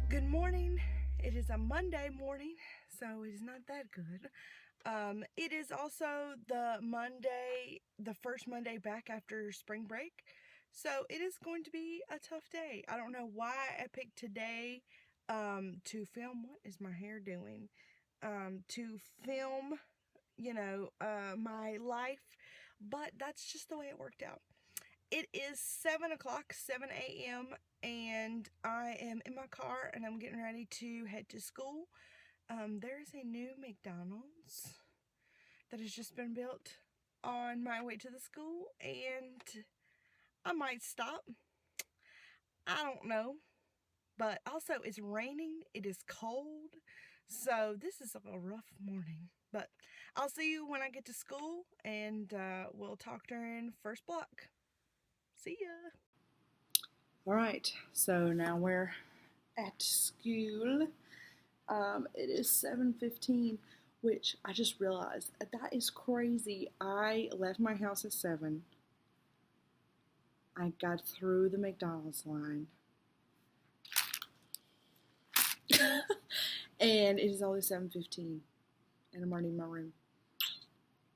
Good morning. It is a Monday morning, so it is not that good. It is also the first Monday back after spring break, so it is going to be a tough day. I don't know why I picked today to film. What is my hair doing? To film, my life, but that's just the way it worked out. It is 7 o'clock, 7 a.m., and I am in my car and I'm getting ready to head to school. There is a new McDonald's that has just been built on my way to the school, and I might stop. I don't know. But also, it's raining, it is cold, so this is a rough morning. But I'll see you when I get to school, and we'll talk during first block. See ya. All right, so now we're at school. It is 7:15, which I just realized that is crazy. I left my house at 7. I got through the McDonald's line. And it is only 7:15, and I'm already in my room.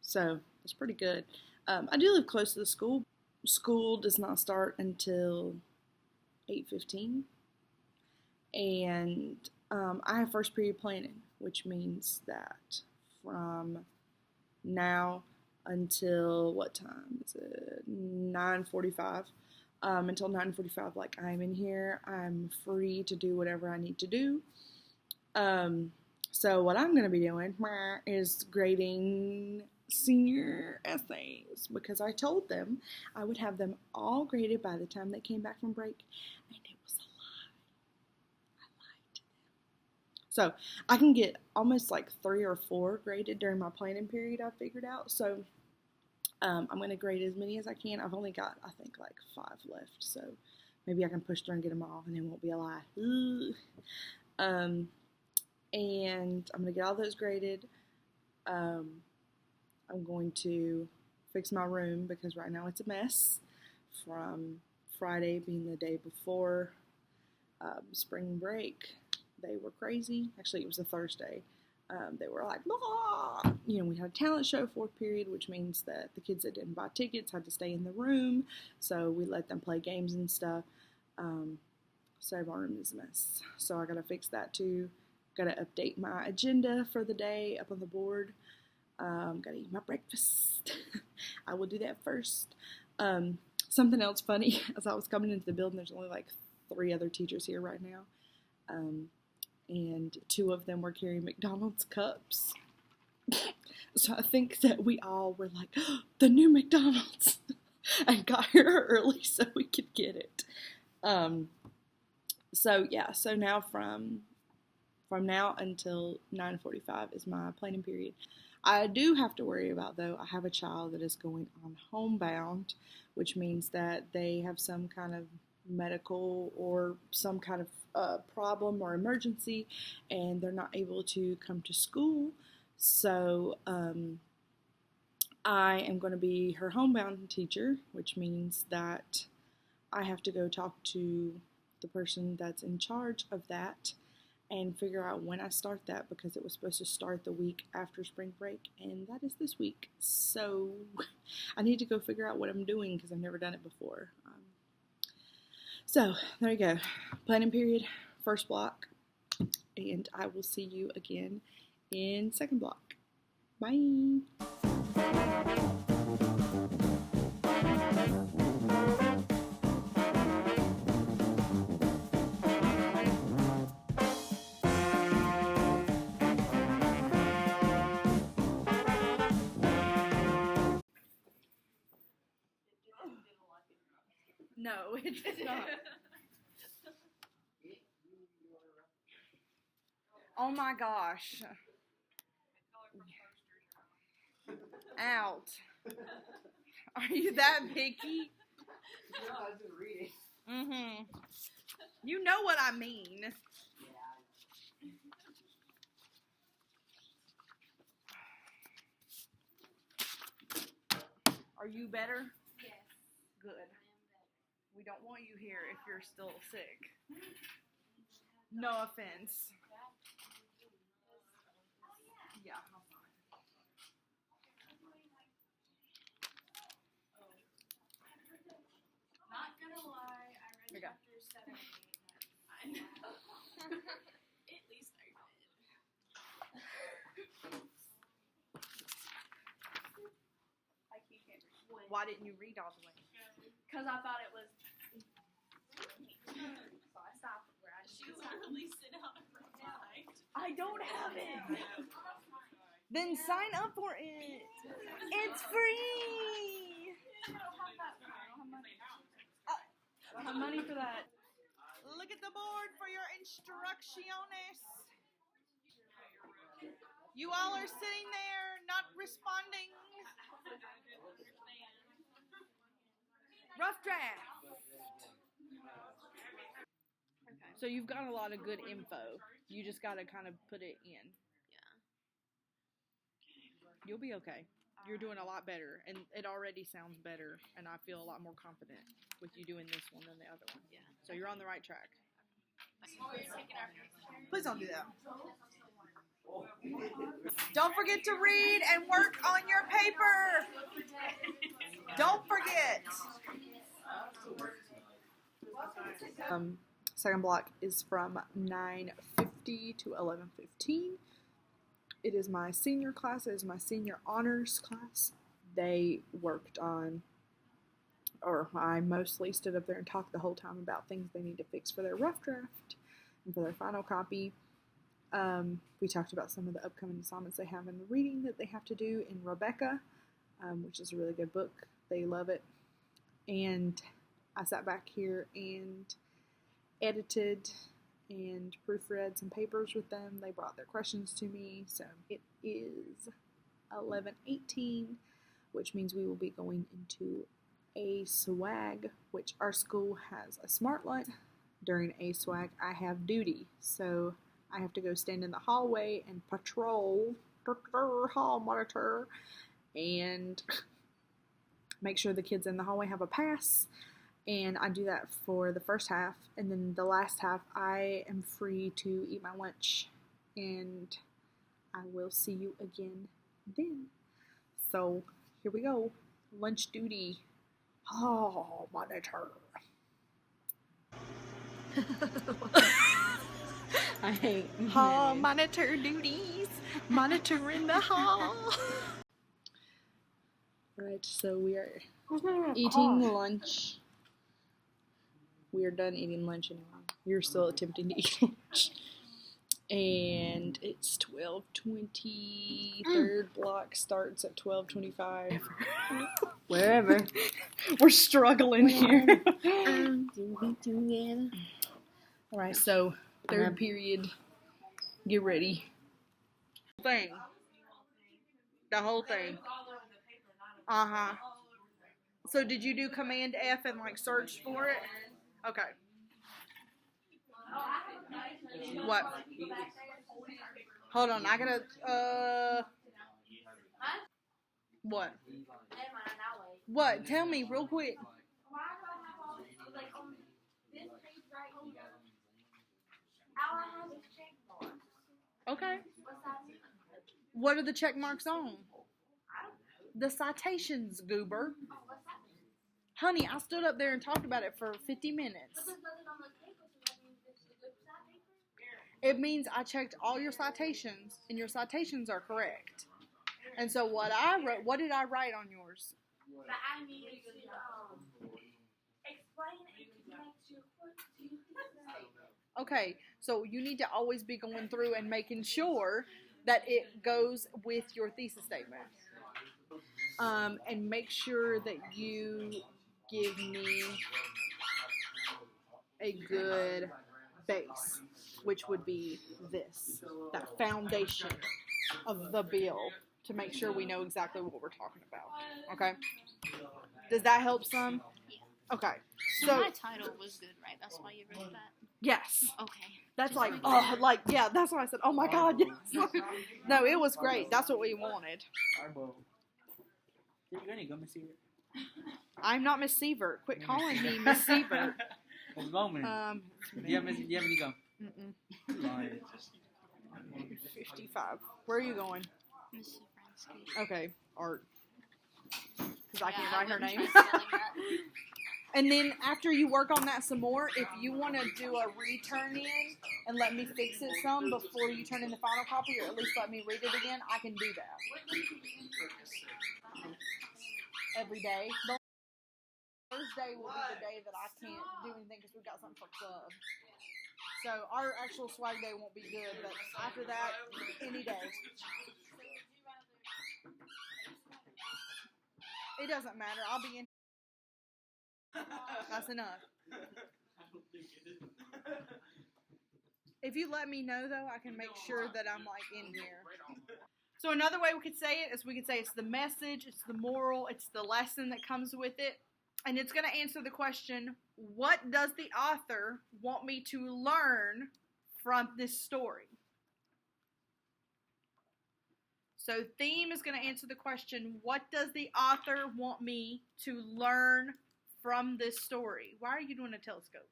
So it's pretty good. I do live close to the school. School does not start until 8:15, and I have first period planning, which means that from now until what time is it? 9:45. Until 9:45, like I'm in here, I'm free to do whatever I need to do. So what I'm going to be doing is grading senior essays because I told them I would have them all graded by the time they came back from break, and it was a lie. I lied to them. So I can get almost like 3 or 4 graded during my planning period I figured out. So I'm going to grade as many as I can. I've only got, I think, like 5 left. So maybe I can push through and get them all, and it won't be a lie. And I'm going to get all those graded. I'm going to fix my room because right now it's a mess from Friday being the day before spring break. They were crazy. Actually, it was a Thursday. They were like, blah! We had a talent show 4th period, which means that the kids that didn't buy tickets had to stay in the room. So we let them play games and stuff. So my room is a mess. So I got to fix that too. Got to update my agenda for the day up on the board. Got to eat my breakfast. I will do that first. Something else funny, as I was coming into the building, there's only like 3 other teachers here right now. And 2 of them were carrying McDonald's cups. So I think that we all were like, oh, the new McDonald's, and got here early so we could get it. So now from now until 9:45 is my planning period. I do have to worry about, though, I have a child that is going on homebound, which means that they have some kind of medical or some kind of problem or emergency, and they're not able to come to school. So I am going to be her homebound teacher, which means that I have to go talk to the person that's in charge of that and figure out when I start that, because it was supposed to start the week after spring break, and that is this week. So I need to go figure out what I'm doing because I've never done it before. So there you go. Planning period, first block, and I will see you again in second block. Bye. No, it did not. Oh my gosh. Out. Are you that picky? No, I was just reading. Mm-hmm. You know what I mean. Are you better? Yes. Good. I am better. We don't want you here if you're still sick. No offense. Yeah. Not gonna lie, I read Here you go. chapter 7 and 8. I know. At least I did. I can't read. Why didn't you read all the way? Because I thought it was. So I stopped where I should literally sit out of her mind. I don't have it. Then sign up for it. It's free. I don't have money for that. Look at the board for your instrucciones. You all are sitting there not responding. Rough draft. Okay. So you've got a lot of good info. You just got to kind of put it in. Yeah. You'll be okay. You're doing a lot better, and it already sounds better, and I feel a lot more confident with you doing this one than the other one. Yeah. So you're on the right track. Please Please don't do that. Don't forget to read and work on your paper. Don't forget. Second block is from 9:50 to 11:15. It is my senior class. It is my senior honors class. They worked on, or I mostly stood up there and talked the whole time about things they need to fix for their rough draft and for their final copy. We talked about some of the upcoming assignments they have in the reading that they have to do in Rebecca, which is a really good book. They love it. And I sat back here and edited and proofread some papers with them. They brought their questions to me. So it is 11:18, which means we will be going into a swag, which our school has a smart lunch. During a swag, I have duty. So I have to go stand in the hallway and patrol, hall monitor, and make sure the kids in the hallway have a pass. And I do that for the first half. And then the last half, I am free to eat my lunch. And I will see you again then. So here we go. Lunch duty. Hall monitor. I hate Hall monitor duties. Monitoring the hall. Alright, so we are eating lunch. We are done eating lunch anyway. You're still attempting to eat lunch. And it's 12:20. Third block starts at 12:25. Wherever. We're struggling here. Alright, so third period. Get ready. Thing. The whole thing. Uh-huh. So did you do Command F and like search for it? Okay. What? Hold on, I gotta, what? What? Tell me real quick. Okay. What are the check marks on? The citations, goober. Honey, I stood up there and talked about it for 50 minutes. It means I checked all your citations, and your citations are correct. And so what I wrote, what did I write on yours? But I need to explain it to make sure what do you say. Okay, so you need to always be going through and making sure that it goes with your thesis statement. And make sure that you give me a good base, which would be this, that foundation of the bill, to make sure we know exactly what we're talking about. Okay? Does that help some? Okay. So So, my title was good, right? That's why you wrote that? yes. Okay. That's like, oh, like, yeah, that's why I said, oh my God, yes. No, it was great. That's what we wanted. You're gonna go see it. I'm not Miss Sievert. Quit calling me Miss Sievert. It's a moment. Do you have any go? 55. Where are you going? Mrs. Fransky. Okay, art. Because I can't Yeah, write her wouldn't name. try spelling that. And then after you work on that some more, if you want to do a return in and let me fix it some before you turn in the final copy, or at least let me read it again, I can do that. Every day. Thursday will be the day that I can't do anything because we've got something for club. So our actual swag day won't be good, but after that, any day. It doesn't matter. I'll be in. That's enough. If you let me know, though, I can make sure that I'm, like, in here. So another way we could say it is we could say it's the message, it's the moral, it's the lesson that comes with it. And it's going to answer the question, what does the author want me to learn from this story? So theme is going to answer the question, what does the author want me to learn from this story? Why are you doing a telescope?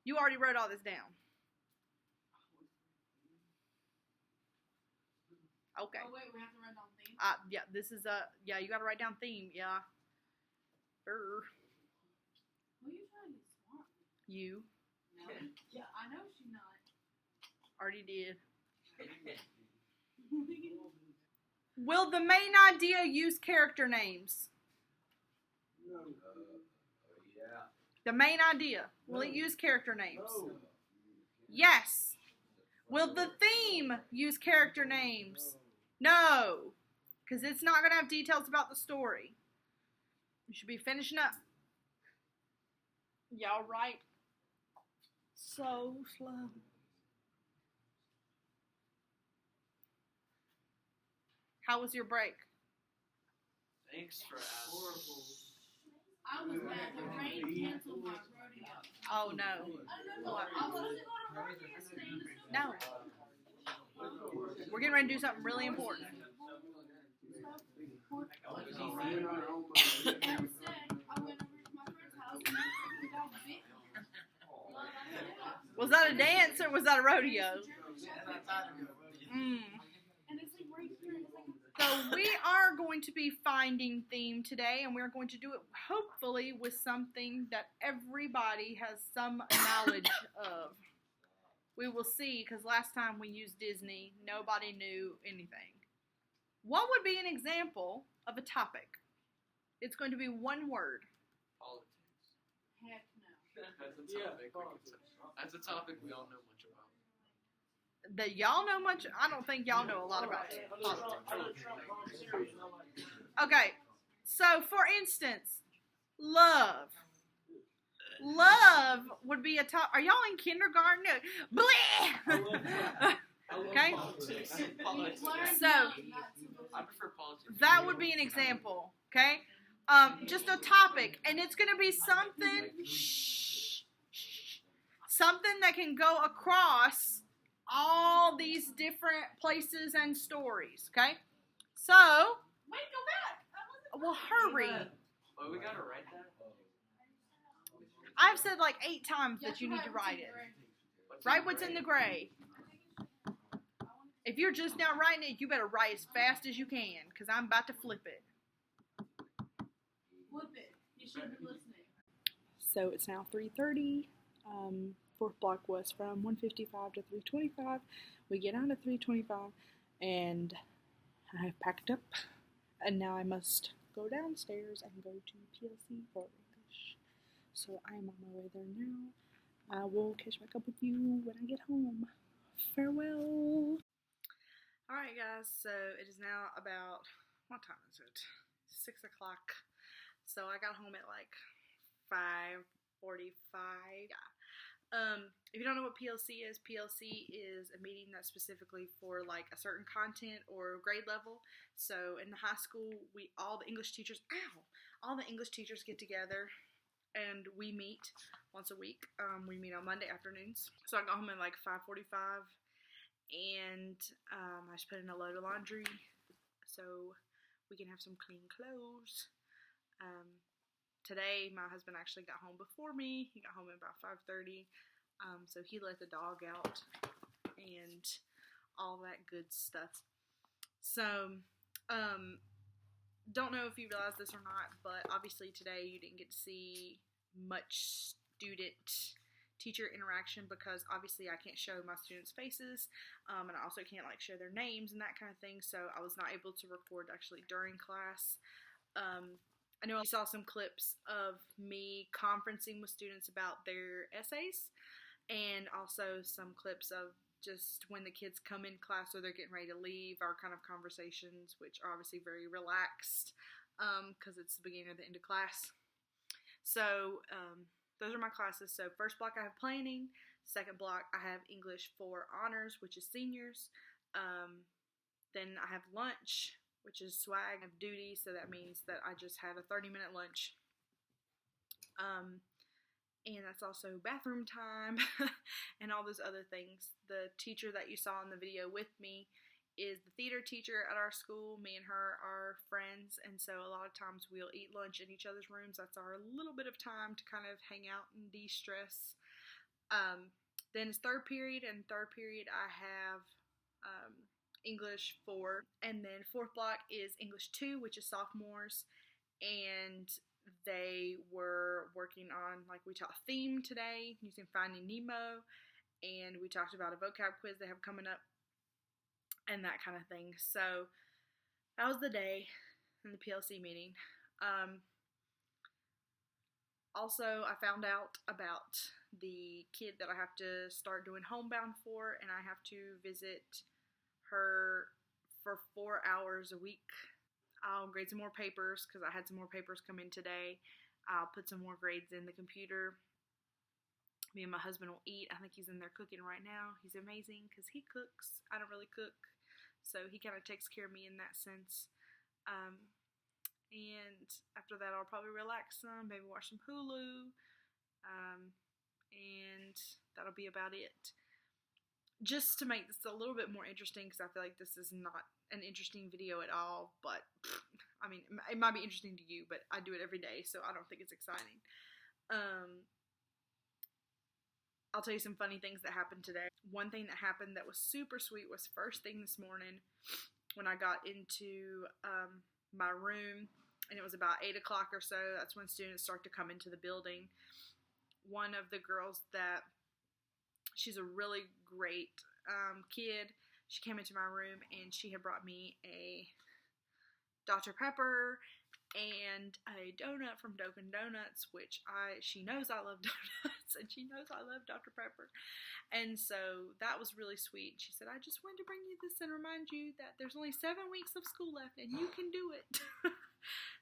You already wrote all this down. Okay. Oh, wait, we have to write down theme? Yeah, this is yeah, you got to write down theme, yeah. Who are you trying to get smart? You. No. Yeah, I know she's not. Already did. Will the main idea use character names? No. The main idea. Will it use character names? Yes. Will the theme use character names? No. Because it's not going to have details about the story. You should be finishing up. Y'all write so slow. How was your break? Thanks for asking. I was mad. The rain canceled my rodeo. Oh, no. I don't know. I wasn't going to rodeo yesterday. No. We're getting ready to do something really important. Was that a dance or was that a rodeo? So we are going to be finding theme today, and we're going to do it hopefully with something that everybody has some knowledge of. We will see, because last time we used Disney, nobody knew anything. What would be an example of a topic? It's going to be one word. Politics. Heck no. That's a topic we all know much about. That y'all know much? I don't think y'all know a lot about it. Okay, so for instance, love. Love would be a top. Are y'all in kindergarten? Bleh! Okay? So, I prefer politics. that would be an example, okay? Just a topic, and it's going to be something, something that can go across all these different places and stories, okay? So, Wait, go back. well, hurry. Oh, we gotta write that? I've said like 8 times that you need to write it. Write what's in the gray. If you're just now writing it, you better write as fast as you can, because I'm about to flip it. Flip it. You should be listening. So it's now 3:30. Fourth block was from 155 to 325. We get out at 325, and I have packed up, and now I must go downstairs and go to PLC for English. So I am on my way there now. I will catch back up with you when I get home. Farewell. Alright guys, so it is now about, what time is it? 6 o'clock. So I got home at like 5:45. If you don't know what PLC is a meeting that's specifically for like a certain content or grade level. So in the high school, all the English teachers get together and we meet once a week. We meet on Monday afternoons. So I got home at like 5:45 and I just put in a load of laundry. So we can have some clean clothes. Today, my husband actually got home before me. He got home at about 5:30, so he let the dog out and all that good stuff. So, don't know if you realize this or not, but obviously today you didn't get to see much student-teacher interaction because obviously I can't show my students' faces, and I also can't like show their names and that kind of thing, so I was not able to record actually during class. I know you saw some clips of me conferencing with students about their essays, and also some clips of just when the kids come in class or they're getting ready to leave, our kind of conversations, which are obviously very relaxed because it's the beginning or the end of class. So those are my classes. So first block I have planning, second block I have English for honors, which is seniors. Then I have lunch, which is swag. I have duty, so that means that I just had a 30-minute lunch. And that's also bathroom time and all those other things. The teacher that you saw in the video with me is the theater teacher at our school. Me and her are friends, and so a lot of times we'll eat lunch in each other's rooms. That's our little bit of time to kind of hang out and de-stress. Then it's third period, and third period I have English 4, and then fourth block is English 2, which is sophomores, and they were working on, like, we taught theme today using Finding Nemo, and we talked about a vocab quiz they have coming up and that kind of thing. So that was the day in the PLC meeting. Also, I found out about the kid that I have to start doing homebound for, and I have to visit her for 4 hours a week. I'll grade some more papers because I had some more papers come in today. I'll put some more grades in the computer. Me and my husband will eat. I think he's in there cooking right now. He's amazing because he cooks. I don't really cook, so he kind of takes care of me in that sense. And after that, I'll probably relax some, maybe watch some Hulu, and that'll be about it. Just to make this a little bit more interesting, because I feel like this is not an interesting video at all, but I mean, it might be interesting to you, but I do it every day, so I don't think it's exciting. I'll tell you some funny things that happened today. One thing that happened that was super sweet was first thing this morning when I got into my room, and it was about 8 o'clock or so. That's when students start to come into the building. One of the girls she's a really great kid. She came into my room and she had brought me a Dr. Pepper and a donut from Dunkin' Donuts, which she knows I love donuts and she knows I love Dr. Pepper. And so that was really sweet. She said, I just wanted to bring you this and remind you that there's only 7 weeks of school left and you can do it.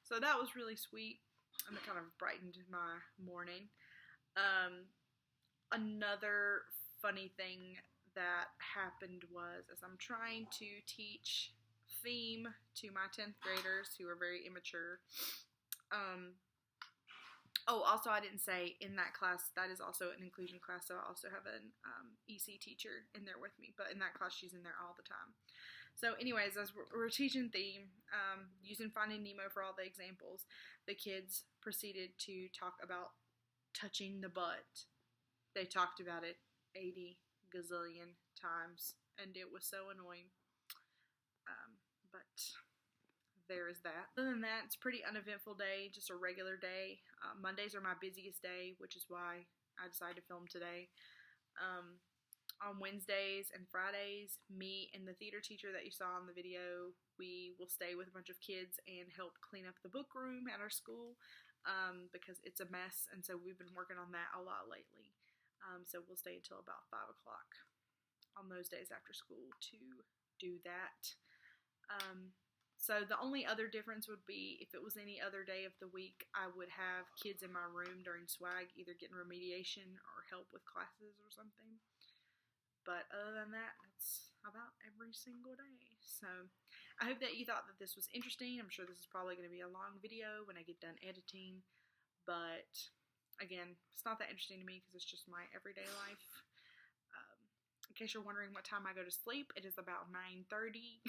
So that was really sweet, and it kind of brightened my morning. Another funny thing that happened was, as I'm trying to teach theme to my 10th graders who are very immature. Also I didn't say in that class, that is also an inclusion class, so I also have an EC teacher in there with me, but in that class she's in there all the time. So anyways, as we're teaching theme, using Finding Nemo for all the examples, the kids proceeded to talk about touching the butt. They talked about it 80 gazillion times, and it was so annoying. But there is that. Other than that, it's a pretty uneventful day, just a regular day. Mondays are my busiest day, which is why I decided to film today. On Wednesdays and Fridays, me and the theater teacher that you saw in the video, we will stay with a bunch of kids and help clean up the book room at our school because it's a mess, and so we've been working on that a lot lately. So we'll stay until about 5 o'clock on those days after school to do that. So the only other difference would be if it was any other day of the week, I would have kids in my room during swag, either getting remediation or help with classes or something. But other than that, that's about every single day. So I hope that you thought that this was interesting. I'm sure this is probably going to be a long video when I get done editing. But again, it's not that interesting to me because it's just my everyday life. In case you're wondering what time I go to sleep, it is about 9:30.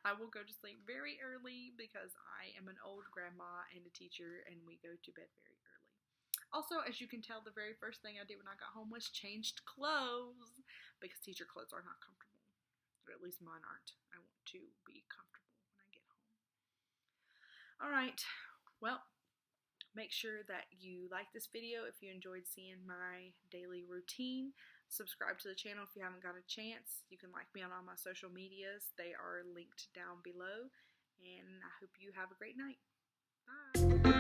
I will go to sleep very early because I am an old grandma and a teacher, and we go to bed very early. Also, as you can tell, the very first thing I did when I got home was changed clothes because teacher clothes are not comfortable. Or at least mine aren't. I want to be comfortable when I get home. All right. Well, make sure that you like this video if you enjoyed seeing my daily routine. Subscribe to the channel if you haven't got a chance. You can like me on all my social medias. They are linked down below. And I hope you have a great night. Bye.